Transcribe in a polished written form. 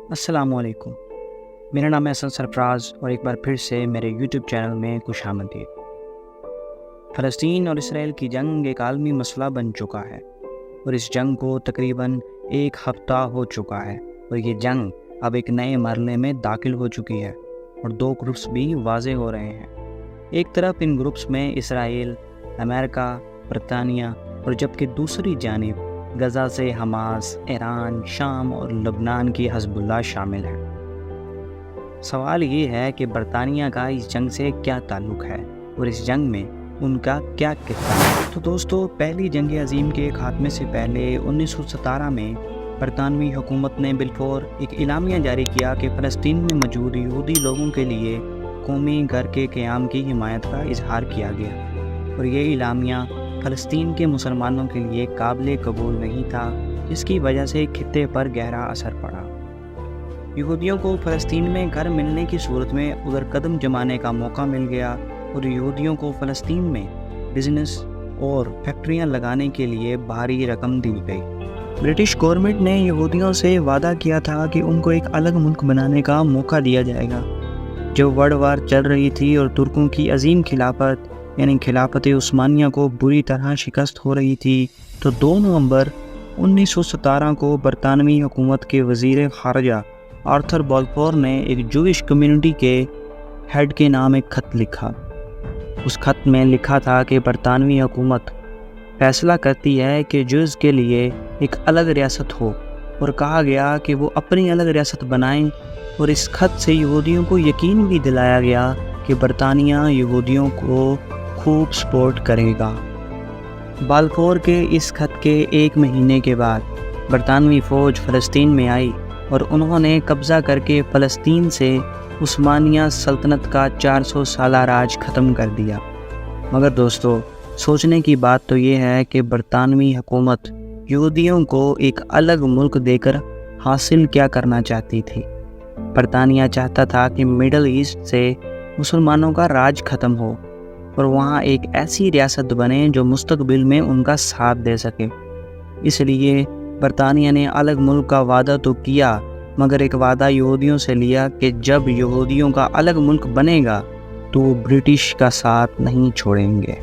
السلام علیکم، میرا نام ہے حسن سرفراز اور ایک بار پھر سے میرے یوٹیوب چینل میں خوش آمدید۔ فلسطین اور اسرائیل کی جنگ ایک عالمی مسئلہ بن چکا ہے اور اس جنگ کو تقریباً ایک ہفتہ ہو چکا ہے اور یہ جنگ اب ایک نئے مرحلے میں داخل ہو چکی ہے اور دو گروپس بھی واضح ہو رہے ہیں۔ ایک طرف ان گروپس میں اسرائیل، امریکہ، برطانیہ اور جبکہ دوسری جانب غزہ سے حماس، ایران، شام اور لبنان کی حزب اللہ شامل ہے۔ سوال یہ ہے کہ برطانیہ کا اس جنگ سے کیا تعلق ہے اور اس جنگ میں ان کا کیا کردار ہے؟ تو دوستو، پہلی جنگ عظیم کے خاتمے سے پہلے 1917 میں برطانوی حکومت نے بالفور ایک اعلامیہ جاری کیا کہ فلسطین میں موجود یہودی لوگوں کے لیے قومی گھر کے قیام کی حمایت کا اظہار کیا گیا اور یہ اعلامیہ فلسطین کے مسلمانوں کے لیے قابل قبول نہیں تھا، جس کی وجہ سے خطے پر گہرا اثر پڑا۔ یہودیوں کو فلسطین میں گھر ملنے کی صورت میں ادھر قدم جمانے کا موقع مل گیا اور یہودیوں کو فلسطین میں بزنس اور فیکٹریاں لگانے کے لیے بھاری رقم دی گئی۔ برٹش گورنمنٹ نے یہودیوں سے وعدہ کیا تھا کہ ان کو ایک الگ ملک بنانے کا موقع دیا جائے گا۔ جب ورلڈ وار چل رہی تھی اور ترکوں کی عظیم خلافت یعنی خلافت عثمانیہ کو بری طرح شکست ہو رہی تھی، تو 2 نومبر 1917 کو برطانوی حکومت کے وزیر خارجہ آرتھر بالفور نے ایک جوئش کمیونٹی کے ہیڈ کے نام ایک خط لکھا۔ اس خط میں لکھا تھا کہ برطانوی حکومت فیصلہ کرتی ہے کہ جوز کے لیے ایک الگ ریاست ہو، اور کہا گیا کہ وہ اپنی الگ ریاست بنائیں، اور اس خط سے یہودیوں کو یقین بھی دلایا گیا کہ برطانیہ یہودیوں کو خوب سپورٹ کرے گا۔ بالفور کے اس خط کے 1 مہینے کے بعد برطانوی فوج فلسطین میں آئی اور انہوں نے قبضہ کر کے فلسطین سے عثمانیہ سلطنت کا 400 سالہ راج ختم کر دیا۔ مگر دوستو، سوچنے کی بات تو یہ ہے کہ برطانوی حکومت یہودیوں کو ایک الگ ملک دے کر حاصل کیا کرنا چاہتی تھی۔ برطانیہ چاہتا تھا کہ مڈل ایسٹ سے مسلمانوں کا راج ختم ہو اور وہاں ایک ایسی ریاست بنے جو مستقبل میں ان کا ساتھ دے سکے۔ اس لیے برطانیہ نے الگ ملک کا وعدہ تو کیا، مگر ایک وعدہ یہودیوں سے لیا کہ جب یہودیوں کا الگ ملک بنے گا تو وہ برٹش کا ساتھ نہیں چھوڑیں گے۔